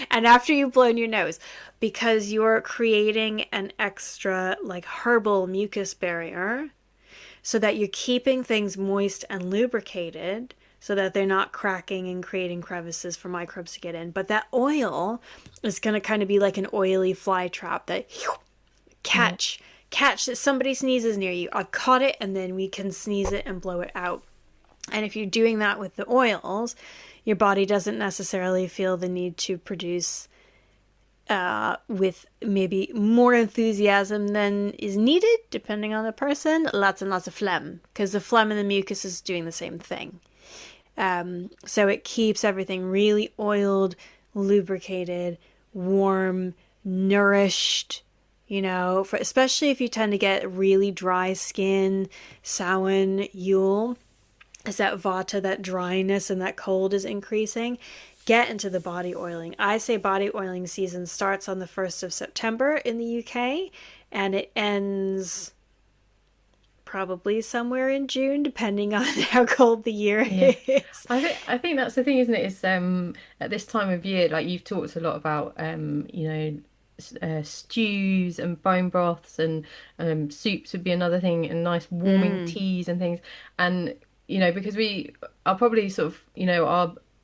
And after you've blown your nose, because you're creating an extra herbal mucus barrier so that you're keeping things moist and lubricated so that they're not cracking and creating crevices for microbes to get in. But that oil is going to kind of be like an oily fly trap that catch that somebody sneezes near you. I've caught it, and then we can sneeze it and blow it out. And if you're doing that with the oils, your body doesn't necessarily feel the need to produce with maybe more enthusiasm than is needed, depending on the person, lots and lots of phlegm, because the phlegm and the mucus is doing the same thing. So it keeps everything really oiled, lubricated, warm, nourished, especially if you tend to get really dry skin. Samhain, Yule, is that vata, that dryness and that cold is increasing. Get into the body oiling. I say body oiling season starts on the 1st of September in the UK and it ends probably somewhere in June, depending on how cold the year is. I think that's the thing, isn't it? Is at this time of year, like you've talked a lot about, stews and bone broths and soups would be another thing, and nice warming teas and things. And because we are probably sort of,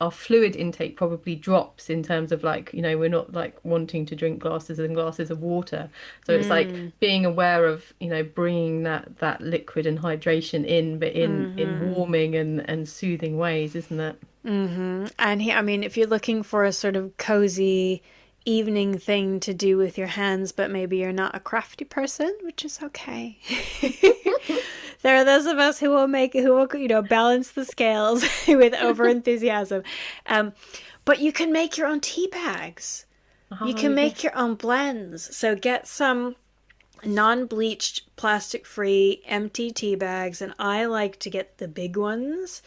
our fluid intake probably drops in terms of we're not wanting to drink glasses and glasses of water. So it's being aware of, bringing that liquid and hydration in, but in warming and soothing ways, isn't it? Mm-hmm. And if you're looking for a sort of cozy evening thing to do with your hands, but maybe you're not a crafty person, which is okay. There are those of us who will balance the scales with over enthusiasm. But you can make your own tea bags. You can make your own blends. So get some non-bleached, plastic-free, empty tea bags. And I like to get the big ones.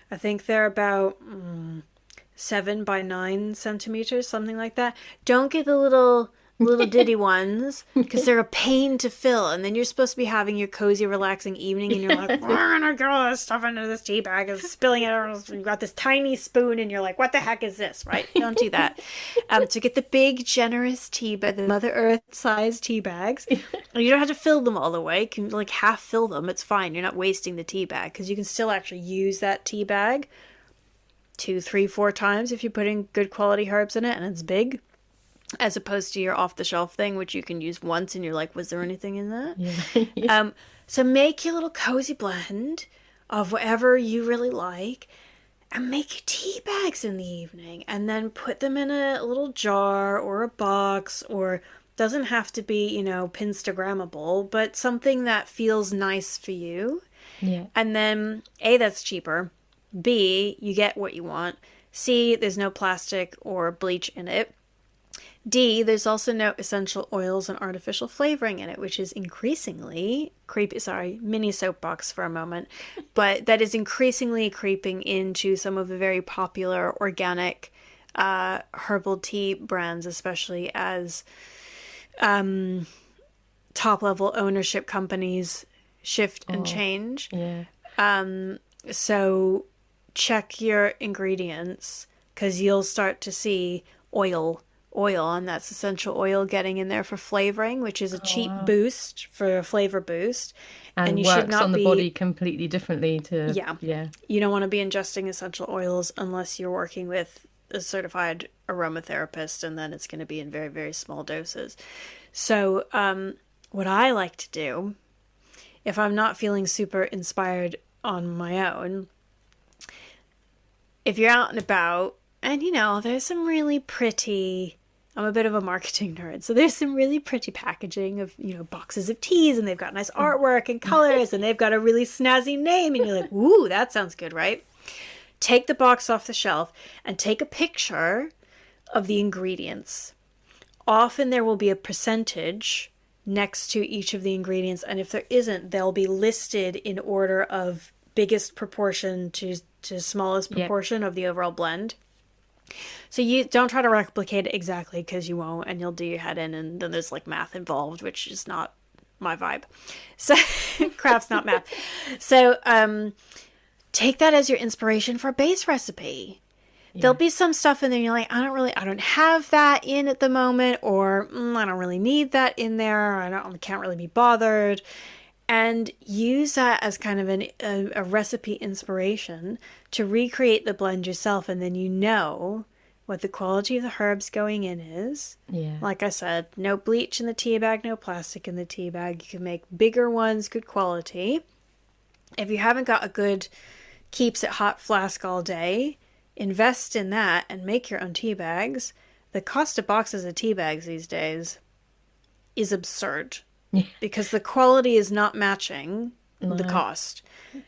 I think they're about 7 by 9 centimeters, something like that. Don't get the little little ditty ones, because they're a pain to fill. And then you're supposed to be having your cozy, relaxing evening, and you're like, we're gonna get all this stuff into this tea bag and spilling it. You've got this tiny spoon, and you're like, what the heck is this, right? Don't do that. To get the big, generous tea bag, the Mother Earth size tea bags, you don't have to fill them all the way. You can like half fill them. It's fine. You're not wasting the tea bag, because you can still actually use that tea bag 2, 3, 4 times if you're putting good quality herbs in it and it's big. As opposed to your off-the-shelf thing, which you can use once and you're like, was there anything in that? Yeah. So make your little cozy blend of whatever you really like and make your tea bags in the evening and then put them in a little jar or a box, or doesn't have to be, Pinstagrammable, but something that feels nice for you. Yeah. And then A, that's cheaper. B, you get what you want. C, there's no plastic or bleach in it. D, there's also no essential oils and artificial flavoring in it, which is increasingly creepy. Sorry, mini soapbox for a moment. But that is increasingly creeping into some of the very popular organic herbal tea brands, especially as top-level ownership companies shift and change. Yeah. So check your ingredients, because you'll start to see oil, and that's essential oil getting in there for flavoring, which is a cheap boost for a flavor boost. And you works should not on the body completely differently to... Yeah. You don't want to be ingesting essential oils unless you're working with a certified aromatherapist, and then it's going to be in very, very small doses. So what I like to do, if I'm not feeling super inspired on my own, if you're out and about, and there's some really pretty... I'm a bit of a marketing nerd, so there's some really pretty packaging of, boxes of teas, and they've got nice artwork and colors, and they've got a really snazzy name, and you're like, ooh, that sounds good, right? Take the box off the shelf and take a picture of the ingredients. Often there will be a percentage next to each of the ingredients, and if there isn't, they'll be listed in order of biggest proportion to smallest proportion of the overall blend. So you don't try to replicate it exactly, because you won't, and you'll do your head in, and then there's like math involved, which is not my vibe. So craft's not math. So take that as your inspiration for a base recipe. Yeah. There'll be some stuff in there you're like, I don't have that in at the moment, or I don't really need that in there. I can't really be bothered. And use that as kind of a recipe inspiration to recreate the blend yourself. And then what the quality of the herbs going in is. Yeah. Like I said, no bleach in the tea bag, no plastic in the tea bag. You can make bigger ones, good quality. If you haven't got a good keeps it hot flask all day, invest in that and make your own tea bags. The cost of boxes of tea bags these days is absurd. Because the quality is not matching the cost.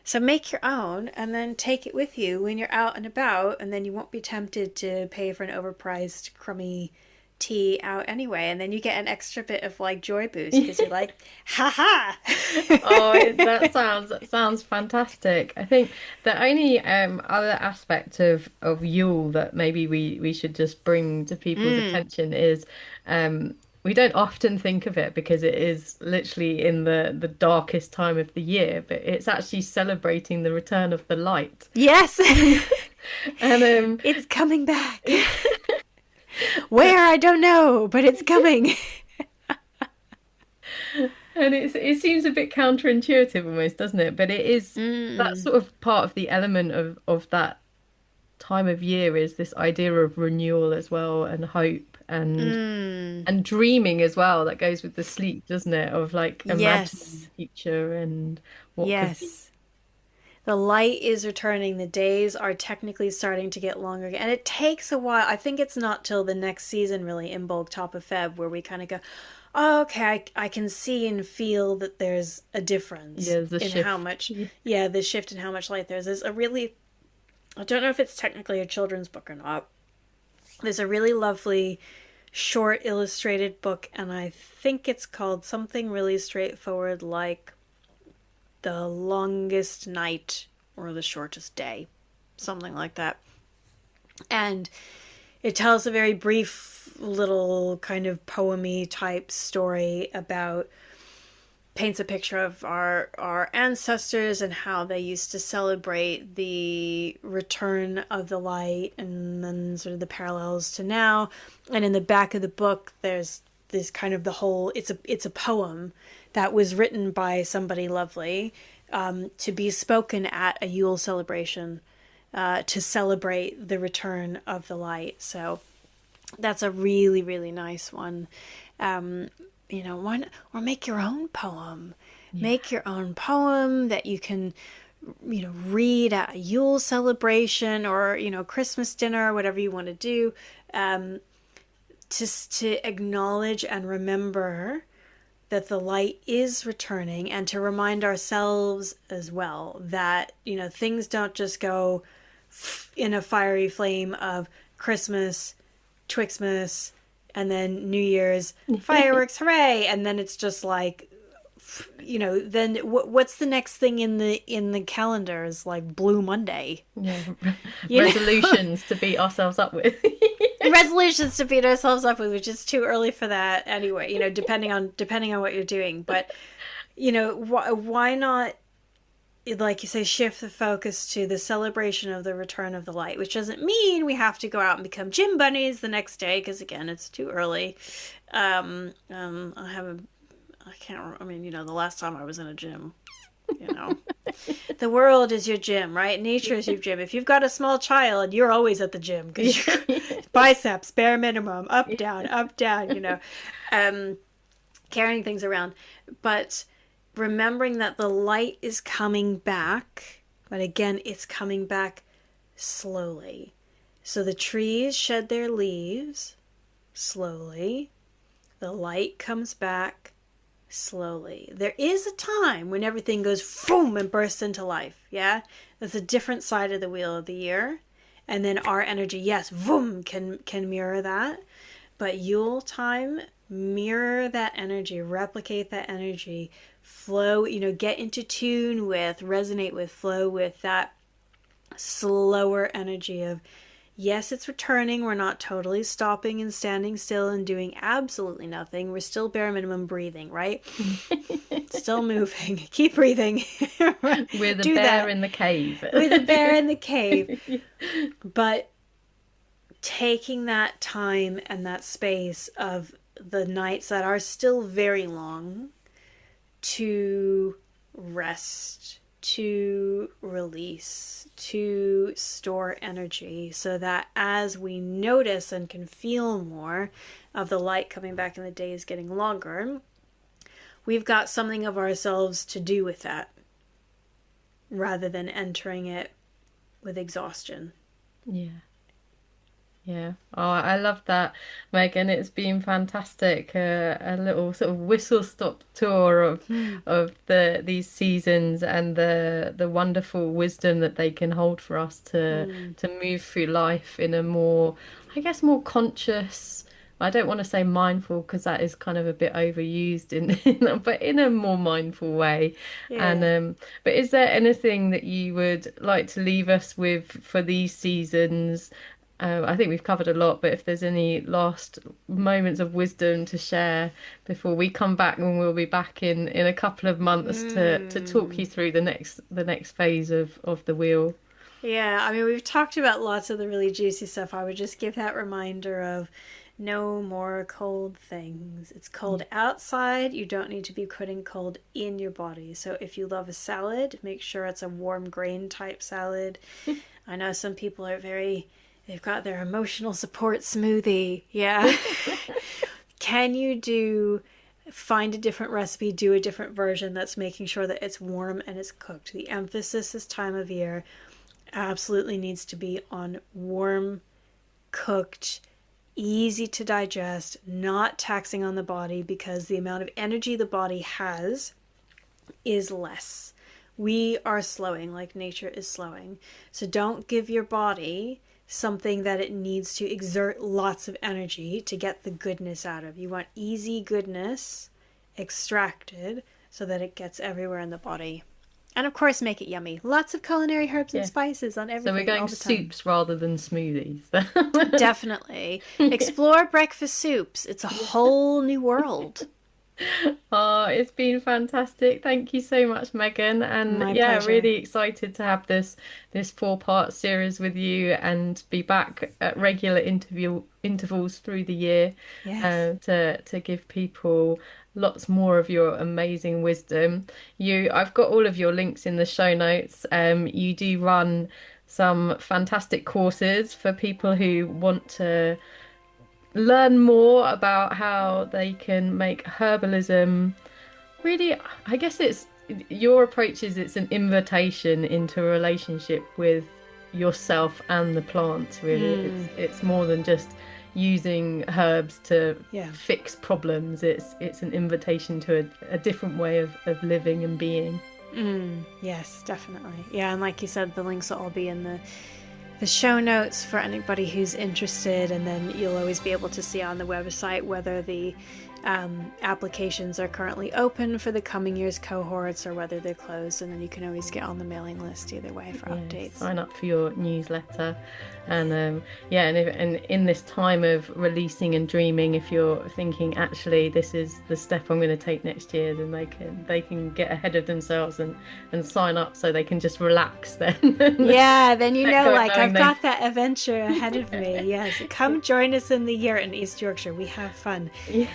So make your own and then take it with you when you're out and about, and then you won't be tempted to pay for an overpriced crummy tea out anyway, and then you get an extra bit of like joy boost because you're like, ha. That sounds fantastic. I think the only other aspect of Yule that maybe we should just bring to people's attention is we don't often think of it because it is literally in the darkest time of the year, but it's actually celebrating the return of the light. Yes. And it's coming back. Where, I don't know, but it's coming. And it seems a bit counterintuitive almost, doesn't it? But it is that's sort of part of the element of that time of year, is this idea of renewal as well, and hope and dreaming as well, that goes with the sleep, doesn't it? Of like imagining the future and what could be. The light is returning. The days are technically starting to get longer again. And it takes a while. I think it's not till the next season, really, in bulk top of Feb, where we kind of go, oh, okay, I can see and feel that there's a difference in shift. How much, the shift in how much light there's. There's a really, I don't know if it's technically a children's book or not. There's a really lovely short illustrated book, and I think it's called something really straightforward like The Longest Night or The Shortest Day, something like that. And it tells a very brief little kind of poemy type story about, paints a picture of our ancestors and how they used to celebrate the return of the light, and then sort of the parallels to now. And in the back of the book, there's this kind of the whole, it's a poem that was written by somebody lovely, to be spoken at a Yule celebration, to celebrate the return of the light. So that's a really, really nice one. Or make your own poem. Yeah. Make your own poem that you can, read at a Yule celebration or, Christmas dinner, whatever you want to do, just to acknowledge and remember that the light is returning, and to remind ourselves as well that, things don't just go in a fiery flame of Christmas, Twixmas, and then New Year's, fireworks, hooray! And then it's just like, then what's the next thing in the calendar is like Blue Monday. Yeah, resolutions to beat ourselves up with. Resolutions to beat ourselves up with, which is too early for that anyway. Depending on what you're doing, but why not? Like you say, shift the focus to the celebration of the return of the light, which doesn't mean we have to go out and become gym bunnies the next day, because again, it's too early. The last time I was in a gym, the world is your gym, right? Nature is your gym. If you've got a small child, you're always at the gym, because biceps, bare minimum, up, down, carrying things around. But remembering that the light is coming back, but again, it's coming back slowly. So the trees shed their leaves slowly. The light comes back slowly. There is a time when everything goes boom and bursts into life. Yeah, that's a different side of the wheel of the year. And then our energy, yes, boom, can mirror that. But Yule time, mirror that energy, replicate that energy, flow, get into tune with, resonate with, flow with that slower energy of, yes, it's returning. We're not totally stopping and standing still and doing absolutely nothing. We're still bare minimum breathing, right? Still moving. Keep breathing. We're the bear in the cave. We're the bear in the cave. But taking that time and that space of the nights that are still very long to rest, to release, to store energy, so that as we notice and can feel more of the light coming back and the days getting longer, we've got something of ourselves to do with that, rather than entering it with exhaustion. Yeah. Oh, I love that, Megan. It's been fantastic. A little sort of whistle stop tour of these seasons and the wonderful wisdom that they can hold for us to move through life in a more, I guess, more conscious. I don't want to say mindful, because that is kind of a bit overused but in a more mindful way. Yeah. And but is there anything that you would like to leave us with for these seasons? I think we've covered a lot, but if there's any last moments of wisdom to share before we come back, and we'll be back in a couple of months to talk you through the next phase of the wheel. Yeah, I mean, we've talked about lots of the really juicy stuff. I would just give that reminder of no more cold things. It's cold outside. You don't need to be putting cold in your body. So if you love a salad, make sure it's a warm grain type salad. I know some people are they've got their emotional support smoothie. Yeah. Can you find a different recipe, do a different version that's making sure that it's warm and it's cooked? The emphasis this time of year absolutely needs to be on warm, cooked, easy to digest, not taxing on the body, because the amount of energy the body has is less. We are slowing like nature is slowing. So don't give your body something that it needs to exert lots of energy to get the goodness out of. You want easy goodness extracted so that it gets everywhere in the body. And of course, make it yummy. Lots of culinary herbs and Yeah. spices on everything. So we're going all the time. soups rather than smoothies. Definitely. Explore breakfast soups. It's a whole new world. Oh, it's been fantastic. Thank you so much, Megan. And My yeah, pleasure. really excited to have this four-part series with you and be back at regular intervals through the year Yes. to give people lots more of your amazing wisdom. I've got all of your links in the show notes. You do run some fantastic courses for people who want to learn more about how they can make herbalism really, I guess it's your approach is it's an invitation into a relationship with yourself and the plant, really. It's more than just using herbs to Yeah. fix problems. It's an invitation to a different way of living and being. Yes, definitely. Yeah, and like you said, the links will all be in the show notes for anybody who's interested, and then you'll always be able to see on the website whether the applications are currently open for the coming year's cohorts or whether they're closed, and then you can always get on the mailing list either way for updates. Sign up for your newsletter, and yeah, and in this time of releasing and dreaming, if you're thinking actually this is the step I'm going to take next year, then they can get ahead of themselves and sign up so they can just relax then. Yeah, then you know, like I've they- got that adventure ahead of me. Yes, come join us in the year in East Yorkshire. We have fun. Yeah.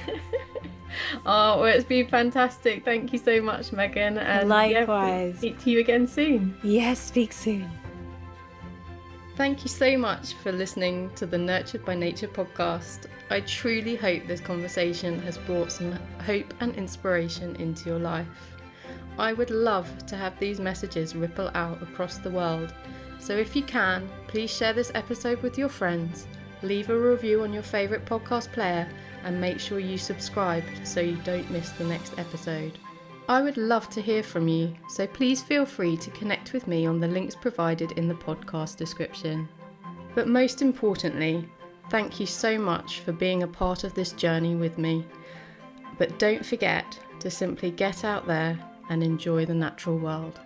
Oh, well, it's been fantastic. Thank you so much, Megan. And Likewise. Yeah, speak to you again soon. Yes, speak soon. Thank you so much for listening to the Nurtured by Nature podcast. I truly hope this conversation has brought some hope and inspiration into your life. I would love to have these messages ripple out across the world. So if you can, please share this episode with your friends, leave a review on your favourite podcast player, and make sure you subscribe so you don't miss the next episode. I would love to hear from you, so please feel free to connect with me on the links provided in the podcast description. But most importantly, thank you so much for being a part of this journey with me. But don't forget to simply get out there and enjoy the natural world.